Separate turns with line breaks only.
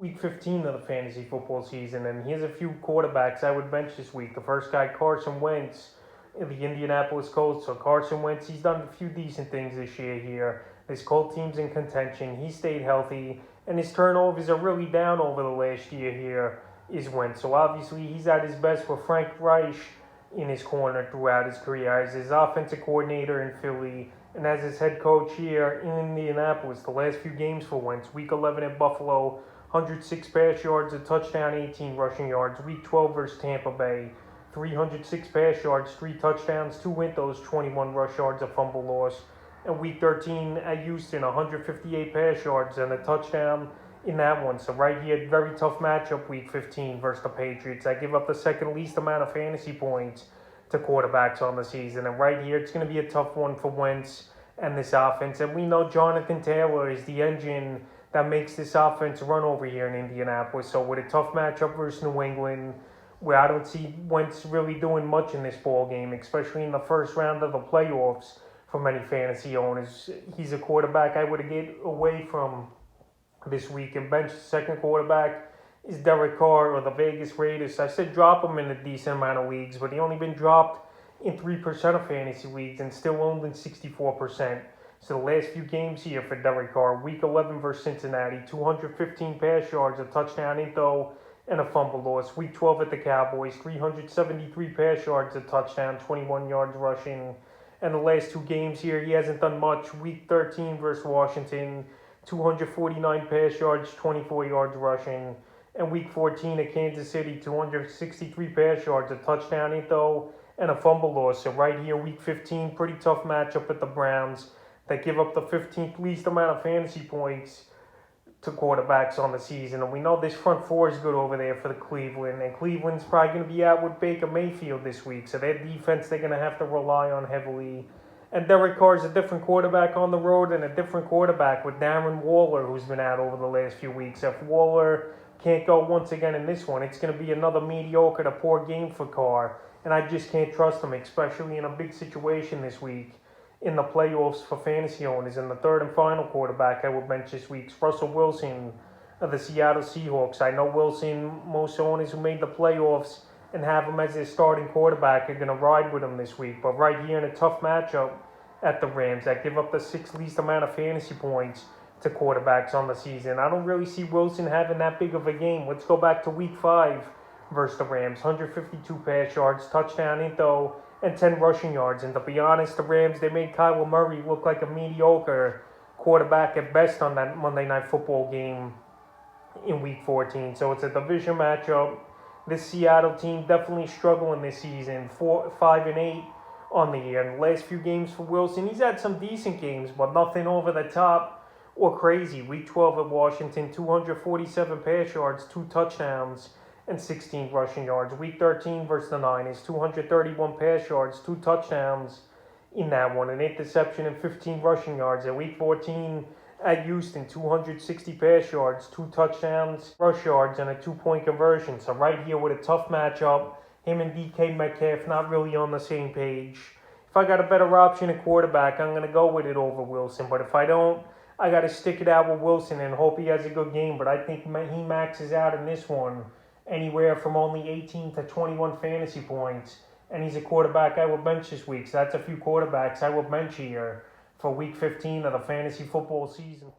Week 15 of the fantasy football season, and here's a few quarterbacks I would bench this week. The first guy, Carson Wentz, in the Indianapolis Colts. So Carson Wentz, he's done a few decent things this year here. This Colt team's in contention. He stayed healthy, and his turnovers are really down over the last year here, is Wentz. So obviously he's at his best with Frank Reich in his corner throughout his career as his offensive coordinator in Philly and as his head coach here in Indianapolis. The last few games for Wentz, Week 11 at Buffalo, 106 pass yards, a touchdown, 18 rushing yards. Week 12 versus Tampa Bay, 306 pass yards, 3 touchdowns, 2 windows, 21 rush yards, a fumble loss. And Week 13 at Houston, 158 pass yards and a touchdown in that one. So right here, very tough matchup Week 15 versus the Patriots. I give up the second least amount of fantasy points to quarterbacks on the season. And right here, it's going to be a tough one for Wentz and this offense. And we know Jonathan Taylor is the engine that makes this offense run over here in Indianapolis. So with a tough matchup versus New England, where I don't see Wentz really doing much in this ball game, especially in the first round of the playoffs for many fantasy owners. He's a quarterback I would get away from this week and bench. The second quarterback is Derek Carr or the Vegas Raiders. I said drop him in a decent amount of leagues, but he only been dropped in 3% of fantasy leagues and still owned in 64%. So the last few games here for Derek Carr, Week 11 versus Cincinnati, 215 pass yards, a touchdown into and a fumble loss. Week 12 at the Cowboys, 373 pass yards, a touchdown, 21 yards rushing. And the last 2 games here, he hasn't done much. Week 13 versus Washington, 249 pass yards, 24 yards rushing. And Week 14 at Kansas City, 263 pass yards, a touchdown into and a fumble loss. So right here, Week 15, pretty tough matchup at the Browns. That give up the 15th least amount of fantasy points to quarterbacks on the season. And we know this front four is good over there for the Cleveland. And Cleveland's probably going to be out with Baker Mayfield this week. So their defense, they're going to have to rely on heavily. And Derek Carr is a different quarterback on the road and a different quarterback with Darren Waller, who's been out over the last few weeks. If Waller can't go once again in this one, it's going to be another mediocre to poor game for Carr. And I just can't trust him, especially in a big situation this week in the playoffs for fantasy owners. And the third and final quarterback I will bench this week is Russell Wilson of the Seattle Seahawks. I know Wilson, most owners who made the playoffs and have him as their starting quarterback are going to ride with him this week. But right here in a tough matchup at the Rams, I give up the 6th least amount of fantasy points to quarterbacks on the season. I don't really see Wilson having that big of a game. Let's go back to Week 5 versus the Rams. 152 pass yards, touchdown into and 10 rushing yards. And to be honest, the Rams, they made Kyler Murray look like a mediocre quarterback at best on that Monday Night Football game in Week 14. So it's a division matchup. This Seattle team definitely struggling this season, 5-8 on the year. And the last few games for Wilson, he's had some decent games, but nothing over the top or crazy. Week 12 at Washington, 247 pass yards, 2 touchdowns, and 16 rushing yards. Week 13 versus the Niners, 231 pass yards, 2 touchdowns in that one, an interception and 15 rushing yards. And Week 14 at Houston, 260 pass yards, 2 touchdowns, rush yards, and a 2-point conversion. So right here with a tough matchup, him and DK Metcalf not really on the same page. If I got a better option at quarterback, I'm going to go with it over Wilson. But if I don't, I got to stick it out with Wilson and hope he has a good game. But I think he maxes out in this one anywhere from only 18 to 21 fantasy points. And he's a quarterback I will bench this week. So that's a few quarterbacks I will bench here for Week 15 of the fantasy football season.